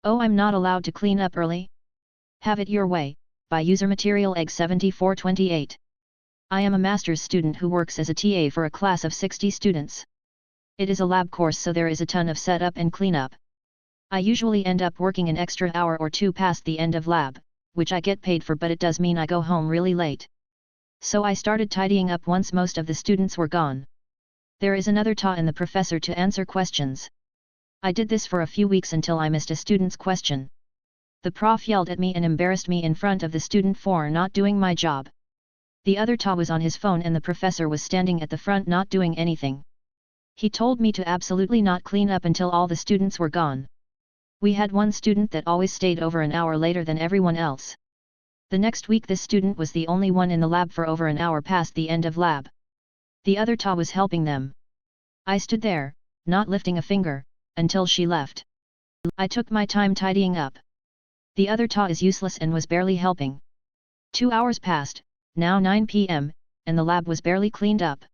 Oh, I'm not allowed to clean up early? Have it your way, by user material egg 7428. I am a master's student who works as a TA for a class of 60 students. It is a lab course, so there is a ton of setup and cleanup. I usually end up working an extra hour or two past the end of lab, which I get paid for, but it does mean I go home really late. So I started tidying up once most of the students were gone. There is another TA and the professor to answer questions. I did this for a few weeks until I missed a student's question. The prof yelled at me and embarrassed me in front of the student for not doing my job. The other TA was on his phone and the professor was standing at the front not doing anything. He told me to absolutely not clean up until all the students were gone. We had one student that always stayed over an hour later than everyone else. The next week this student was the only one in the lab for over an hour past the end of lab. The other TA was helping them. I stood there, not lifting a finger, until she left. I took my time tidying up. The other TA is useless and was barely helping. 2 hours passed, now 9 p.m., and the lab was barely cleaned up.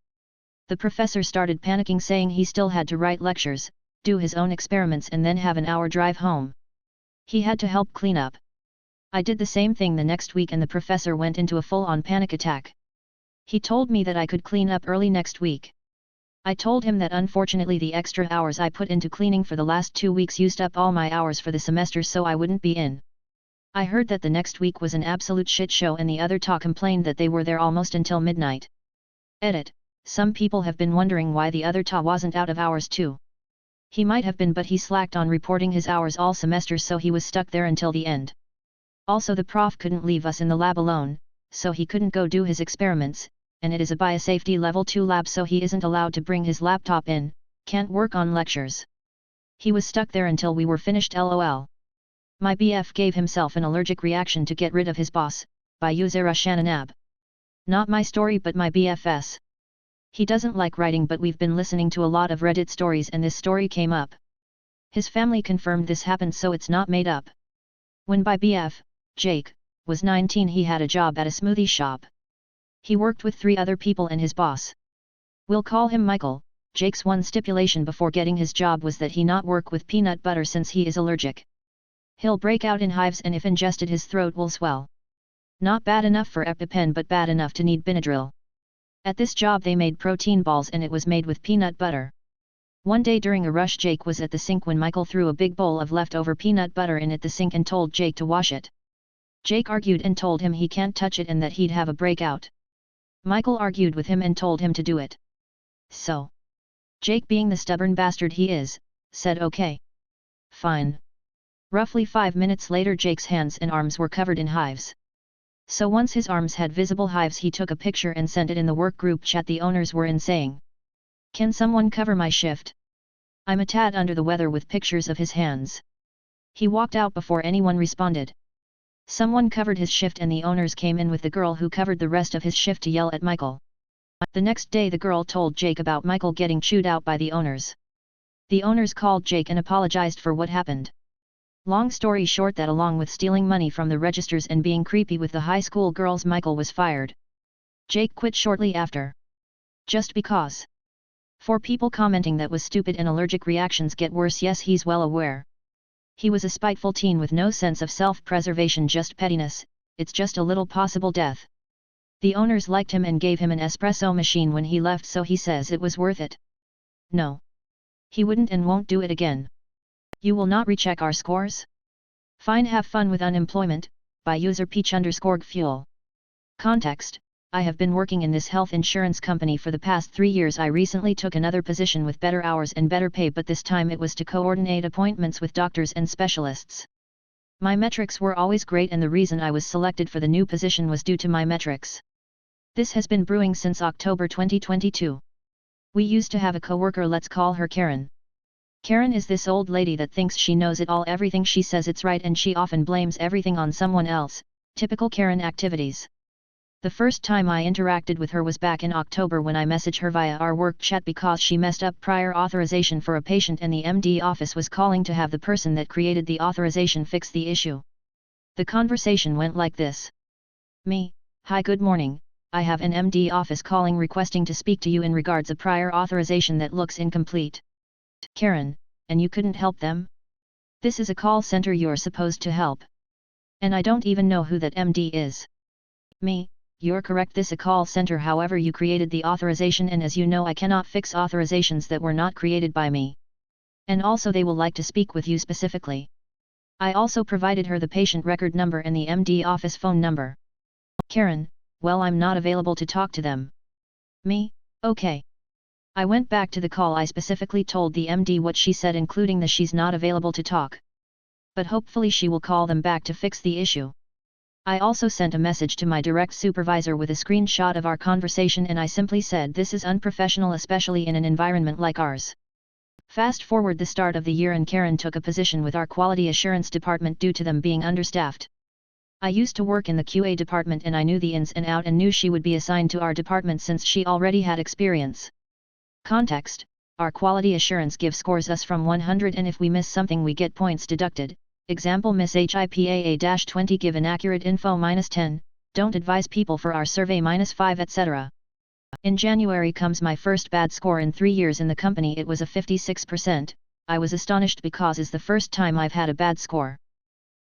The professor started panicking, saying he still had to write lectures, do his own experiments and then have an hour drive home. He had to help clean up. I did the same thing the next week and the professor went into a full-on panic attack. He told me that I could clean up early next week. I told him that unfortunately the extra hours I put into cleaning for the last 2 weeks used up all my hours for the semester, so I wouldn't be in. I heard that the next week was an absolute shit show and the other TA complained that they were there almost until midnight. Edit. Some people have been wondering why the other TA wasn't out of hours too. He might have been, but he slacked on reporting his hours all semester, so he was stuck there until the end. Also, the prof couldn't leave us in the lab alone, so he couldn't go do his experiments, and it is a biosafety level 2 lab, so he isn't allowed to bring his laptop in, can't work on lectures. He was stuck there until we were finished, lol. My BF gave himself an allergic reaction to get rid of his boss, by user Shananab. Not my story but my BF's. He doesn't like writing, but we've been listening to a lot of Reddit stories and this story came up. His family confirmed this happened, so it's not made up. When my BF, Jake, was 19, he had a job at a smoothie shop. He worked with 3 other people and his boss. We'll call him Michael. Jake's one stipulation before getting his job was that he not work with peanut butter since he is allergic. He'll break out in hives and if ingested his throat will swell. Not bad enough for EpiPen but bad enough to need Benadryl. At this job they made protein balls and it was made with peanut butter. One day during a rush, Jake was at the sink when Michael threw a big bowl of leftover peanut butter in at the sink and told Jake to wash it. Jake argued and told him he can't touch it and that he'd have a breakout. Michael argued with him and told him to do it. So Jake, being the stubborn bastard he is, said okay. Fine. Roughly 5 minutes later, Jake's hands and arms were covered in hives. So once his arms had visible hives, he took a picture and sent it in the work group chat the owners were in, saying, "Can someone cover my shift? I'm a tad under the weather," with pictures of his hands. He walked out before anyone responded. Someone covered his shift and the owners came in with the girl who covered the rest of his shift to yell at Michael. The next day the girl told Jake about Michael getting chewed out by the owners. The owners called Jake and apologized for what happened. Long story short, that along with stealing money from the registers and being creepy with the high school girls, Michael was fired. Jake quit shortly after. Just because. For people commenting that was stupid and allergic reactions get worse, yes, he's well aware. He was a spiteful teen with no sense of self-preservation, just pettiness, it's just a little possible death. The owners liked him and gave him an espresso machine when he left, so he says it was worth it. No. He wouldn't and won't do it again. You will not recheck our scores? Fine, have fun with unemployment, by user peach_fuel. Context: I have been working in this health insurance company for the past 3 years. I recently took another position with better hours and better pay, but this time it was to coordinate appointments with doctors and specialists. My metrics were always great, and the reason I was selected for the new position was due to my metrics. This has been brewing since October 2022. We used to have a coworker, let's call her Karen. Karen is this old lady that thinks she knows it all. Everything she says it's right, and she often blames everything on someone else. Typical Karen activities. The first time I interacted with her was back in October when I messaged her via our work chat because she messed up prior authorization for a patient and the MD office was calling to have the person that created the authorization fix the issue. The conversation went like this. Me: "Hi, good morning, I have an MD office calling requesting to speak to you in regards a prior authorization that looks incomplete." Karen: "And you couldn't help them?" This is a call center you're supposed to help. And I don't even know who that MD is. Me, you're correct, this is a call center, however you created the authorization, and as you know I cannot fix authorizations that were not created by me. And also they will like to speak with you specifically. I also provided her the patient record number and the MD office phone number. Karen, well, I'm not available to talk to them. Me, okay. I went back to the call. I specifically told the MD what she said, including that she's not available to talk. But hopefully she will call them back to fix the issue. I also sent a message to my direct supervisor with a screenshot of our conversation, and I simply said this is unprofessional, especially in an environment like ours. Fast forward the start of the year, and Karen took a position with our quality assurance department due to them being understaffed. I used to work in the QA department and I knew the ins and out and knew she would be assigned to our department since she already had experience. Context: our quality assurance gives scores us from 100, and if we miss something we get points deducted. Example: miss HIPAA-20, give inaccurate info -10, don't advise people for our survey -5, etc. In January comes my first bad score in 3 years in the company. It was a 56%. I was astonished because it's the first time I've had a bad score.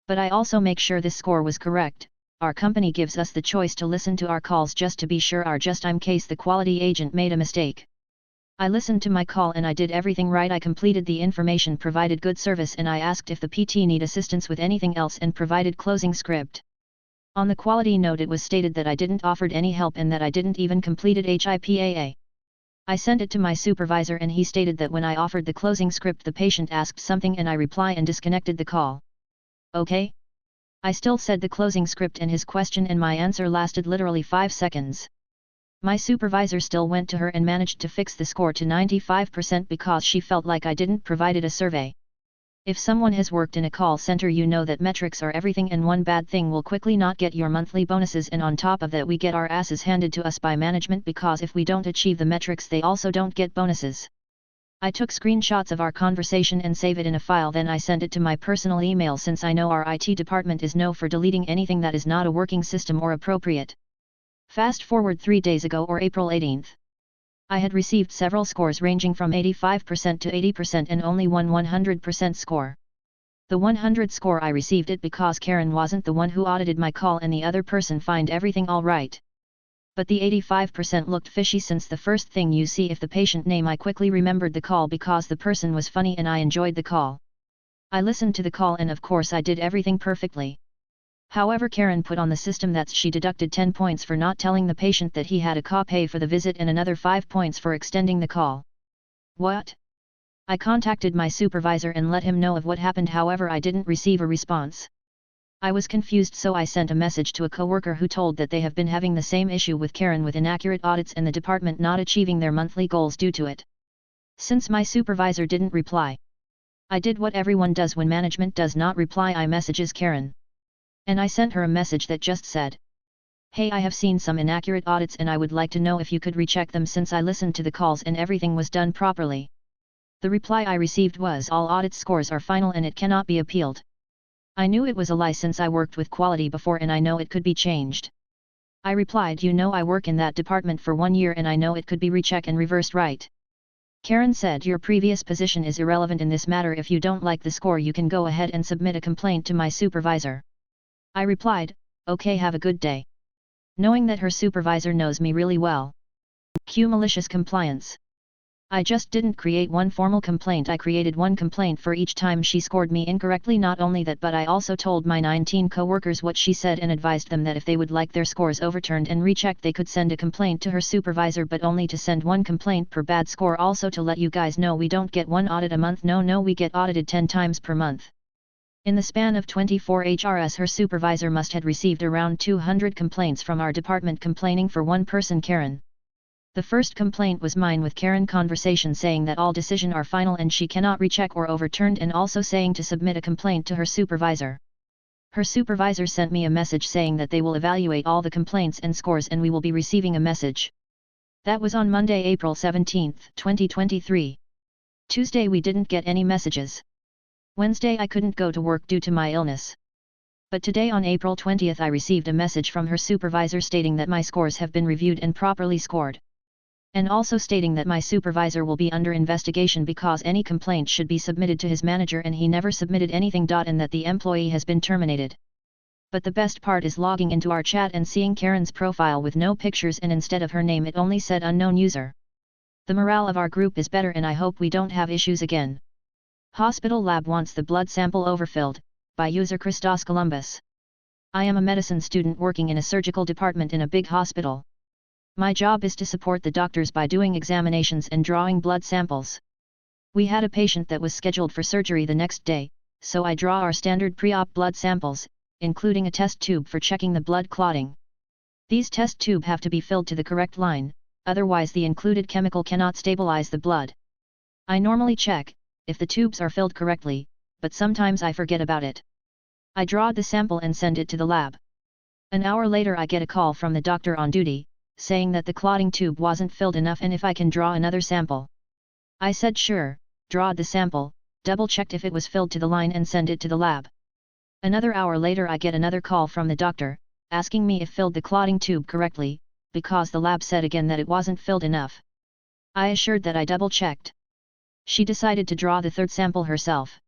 But I also make sure this score was correct. Our company gives us the choice to listen to our calls just to be sure, or just in case the quality agent made a mistake. I listened to my call and I did everything right. I completed the information, provided good service, and I asked if the PT need assistance with anything else and provided closing script. On the quality note it was stated that I didn't offered any help and that I didn't even completed HIPAA. I sent it to my supervisor and he stated that when I offered the closing script the patient asked something and I reply and disconnected the call. Okay? I still said the closing script and his question and my answer lasted literally 5 seconds. My supervisor still went to her and managed to fix the score to 95% because she felt like I didn't provided a survey. If someone has worked in a call center, you know that metrics are everything, and one bad thing will quickly not get your monthly bonuses, and on top of that we get our asses handed to us by management because if we don't achieve the metrics they also don't get bonuses. I took screenshots of our conversation and save it in a file, then I sent it to my personal email since I know our IT department is known for deleting anything that is not a working system or appropriate. Fast forward 3 days ago, or April 18th. I had received several scores ranging from 85% to 80% and only one 100% score. The 100 score I received it because Karen wasn't the one who audited my call and the other person find everything all right. But the 85% looked fishy since the first thing you see if the patient name. I quickly remembered the call because the person was funny and I enjoyed the call. I listened to the call and of course I did everything perfectly. However, Karen put on the system that she deducted 10 points for not telling the patient that he had a copay for the visit and another 5 points for extending the call. What? I contacted my supervisor and let him know of what happened, however I didn't receive a response. I was confused, so I sent a message to a coworker who told that they have been having the same issue with Karen with inaccurate audits and the department not achieving their monthly goals due to it. Since my supervisor didn't reply, I did what everyone does when management does not reply. I messages Karen. And I sent her a message that just said, "Hey, I have seen some inaccurate audits and I would like to know if you could recheck them since I listened to the calls and everything was done properly." The reply I received was, "All audit scores are final and it cannot be appealed." I knew it was a lie since I worked with quality before and I know it could be changed. I replied, "You know I work in that department for 1 year and I know it could be rechecked and reversed, right?" Karen said, "Your previous position is irrelevant in this matter. If you don't like the score you can go ahead and submit a complaint to my supervisor." I replied, "Okay, have a good day." Knowing that her supervisor knows me really well. Cue malicious compliance. I just didn't create one formal complaint, I created one complaint for each time she scored me incorrectly. Not only that, but I also told my 19 co-workers what she said and advised them that if they would like their scores overturned and rechecked they could send a complaint to her supervisor, but only to send one complaint per bad score. Also to let you guys know, we don't get one audit a month, no, we get audited 10 times per month. In the span of 24 HRS her supervisor must had received around 200 complaints from our department complaining for one person, Karen. The first complaint was mine with Karen conversation saying that all decision are final and she cannot recheck or overturned, and also saying to submit a complaint to her supervisor. Her supervisor sent me a message saying that they will evaluate all the complaints and scores and we will be receiving a message. That was on Monday, April 17, 2023. Tuesday we didn't get any messages. Wednesday I couldn't go to work due to my illness. But today on April 20th I received a message from her supervisor stating that my scores have been reviewed and properly scored. And also stating that my supervisor will be under investigation because any complaint should be submitted to his manager and he never submitted anything. And that the employee has been terminated. But the best part is logging into our chat and seeing Karen's profile with no pictures, and instead of her name it only said unknown user. The morale of our group is better and I hope we don't have issues again. Hospital lab wants the blood sample overfilled, by user Christos Columbus. I am a medicine student working in a surgical department in a big hospital. My job is to support the doctors by doing examinations and drawing blood samples. We had a patient that was scheduled for surgery the next day, so I draw our standard pre-op blood samples, including a test tube for checking the blood clotting. These test tubes have to be filled to the correct line, otherwise the included chemical cannot stabilize the blood. I normally check if the tubes are filled correctly, but sometimes I forget about it. I draw the sample and send it to the lab. An hour later I get a call from the doctor on duty, saying that the clotting tube wasn't filled enough and if I can draw another sample. I said sure, draw the sample, double-checked if it was filled to the line and send it to the lab. Another hour later I get another call from the doctor, asking me if filled the clotting tube correctly, because the lab said again that it wasn't filled enough. I assured that I double-checked. She decided to draw the third sample herself.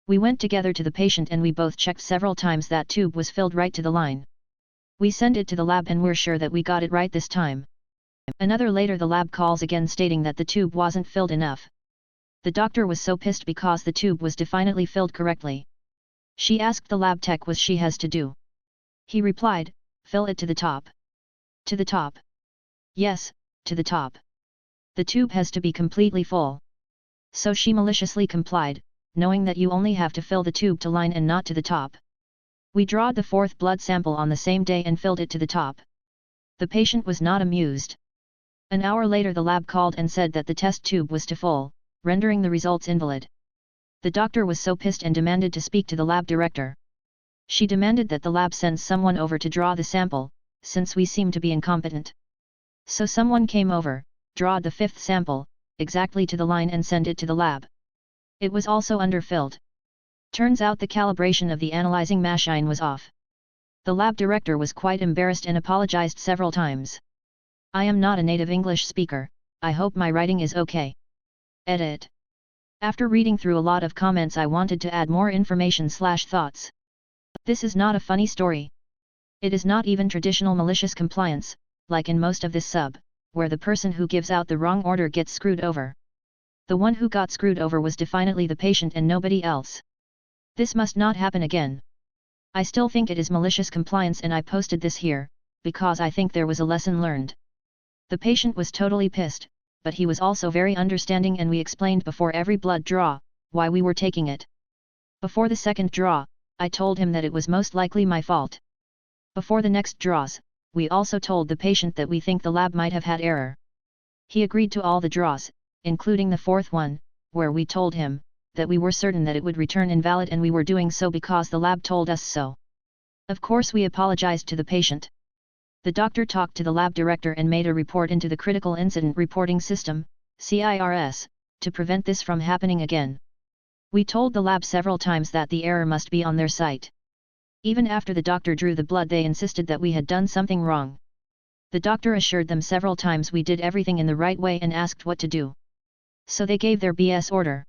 We went together to the patient and we both checked several times that tube was filled right to the line. We sent it to the lab and we're sure that we got it right this time. Another later the lab calls again stating that the tube wasn't filled enough. The doctor was so pissed because the tube was definitely filled correctly. She asked the lab tech what she has to do. He replied, fill it to the top. To the top. Yes, to the top. The tube has to be completely full. So she maliciously complied, knowing that you only have to fill the tube to line and not to the top. We drawed the fourth blood sample on the same day and filled it to the top. The patient was not amused. An hour later the lab called and said that the test tube was too full, rendering the results invalid. The doctor was so pissed and demanded to speak to the lab director. She demanded that the lab sends someone over to draw the sample, since we seem to be incompetent. So someone came over, drawed the fifth sample, exactly to the line and sent it to the lab. It was also underfilled. Turns out the calibration of the analyzing machine was off. The lab director was quite embarrassed and apologized several times. I am not a native English speaker, I hope my writing is okay. Edit. After reading through a lot of comments I wanted to add more information/thoughts. This is not a funny story. It is not even traditional malicious compliance, like in most of this sub, where the person who gives out the wrong order gets screwed over. The one who got screwed over was definitely the patient and nobody else. This must not happen again. I still think it is malicious compliance and I posted this here, because I think there was a lesson learned. The patient was totally pissed, but he was also very understanding and we explained before every blood draw, why we were taking it. Before the second draw, I told him that it was most likely my fault. Before the next draws, we also told the patient that we think the lab might have had error. He agreed to all the draws, including the fourth one, where we told him that we were certain that it would return invalid and we were doing so because the lab told us so. Of course we apologized to the patient. The doctor talked to the lab director and made a report into the Critical Incident Reporting System, CIRS, to prevent this from happening again. We told the lab several times that the error must be on their site. Even after the doctor drew the blood they insisted that we had done something wrong. The doctor assured them several times we did everything in the right way and asked what to do. So they gave their BS order.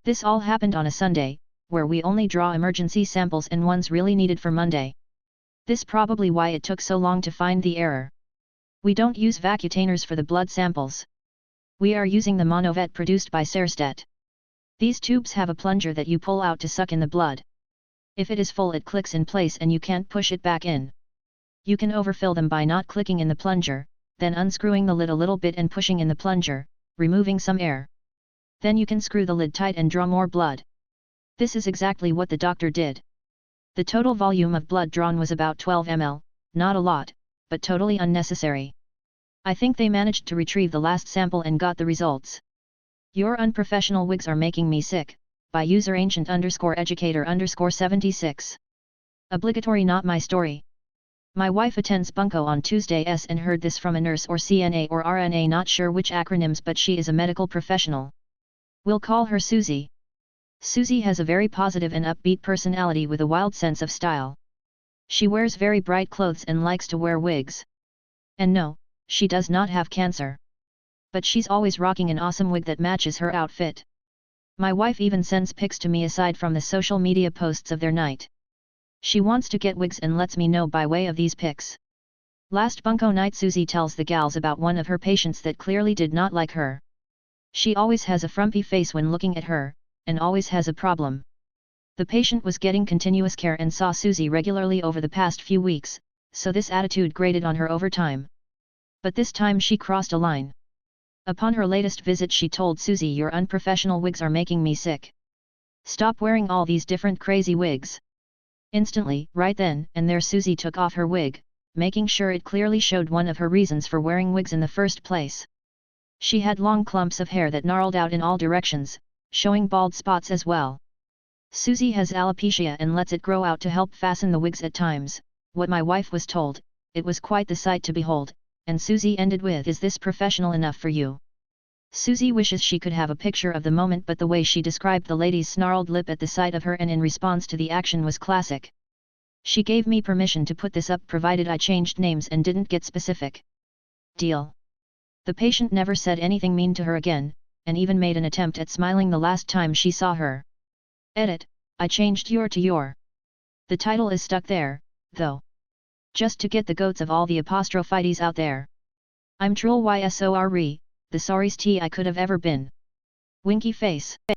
This all happened on a Sunday, where we only draw emergency samples and ones really needed for Monday. This probably why it took so long to find the error. We don't use vacutainers for the blood samples. We are using the monovet produced by Serstedt. These tubes have a plunger that you pull out to suck in the blood. If it is full it clicks in place and you can't push it back in. You can overfill them by not clicking in the plunger, then unscrewing the lid a little bit and pushing in the plunger, removing some air. Then you can screw the lid tight and draw more blood. This is exactly what the doctor did. The total volume of blood drawn was about 12 ml, not a lot, but totally unnecessary. I think they managed to retrieve the last sample and got the results. Your unprofessional wigs are making me sick, by user ancient_educator_76. Obligatory not my story. My wife attends bunco on Tuesdays and heard this from a nurse or CNA or RNA, not sure which acronyms, but she is a medical professional. We'll call her Susie. Susie has a very positive and upbeat personality with a wild sense of style. She wears very bright clothes and likes to wear wigs. And no, she does not have cancer. But she's always rocking an awesome wig that matches her outfit. My wife even sends pics to me aside from the social media posts of their night. She wants to get wigs and lets me know by way of these pics. Last bunko night Susie tells the gals about one of her patients that clearly did not like her. She always has a frumpy face when looking at her, and always has a problem. The patient was getting continuous care and saw Susie regularly over the past few weeks, so this attitude grated on her over time. But this time she crossed a line. Upon her latest visit she told Susie, "Your unprofessional wigs are making me sick. Stop wearing all these different crazy wigs." Instantly, right then and there, Susie took off her wig, making sure it clearly showed one of her reasons for wearing wigs in the first place. She had long clumps of hair that gnarled out in all directions, showing bald spots as well. Susie has alopecia and lets it grow out to help fasten the wigs at times. What my wife was told, it was quite the sight to behold, and Susie ended with, "Is this professional enough for you?" Susie wishes she could have a picture of the moment, but the way she described the lady's snarled lip at the sight of her and in response to the action was classic. She gave me permission to put this up provided I changed names and didn't get specific. Deal. The patient never said anything mean to her again, and even made an attempt at smiling the last time she saw her. Edit, I changed your to your. The title is stuck there, though. Just to get the goats of all the apostrophites out there. I'm truly sorry, the sorriest I could have ever been. Winky face.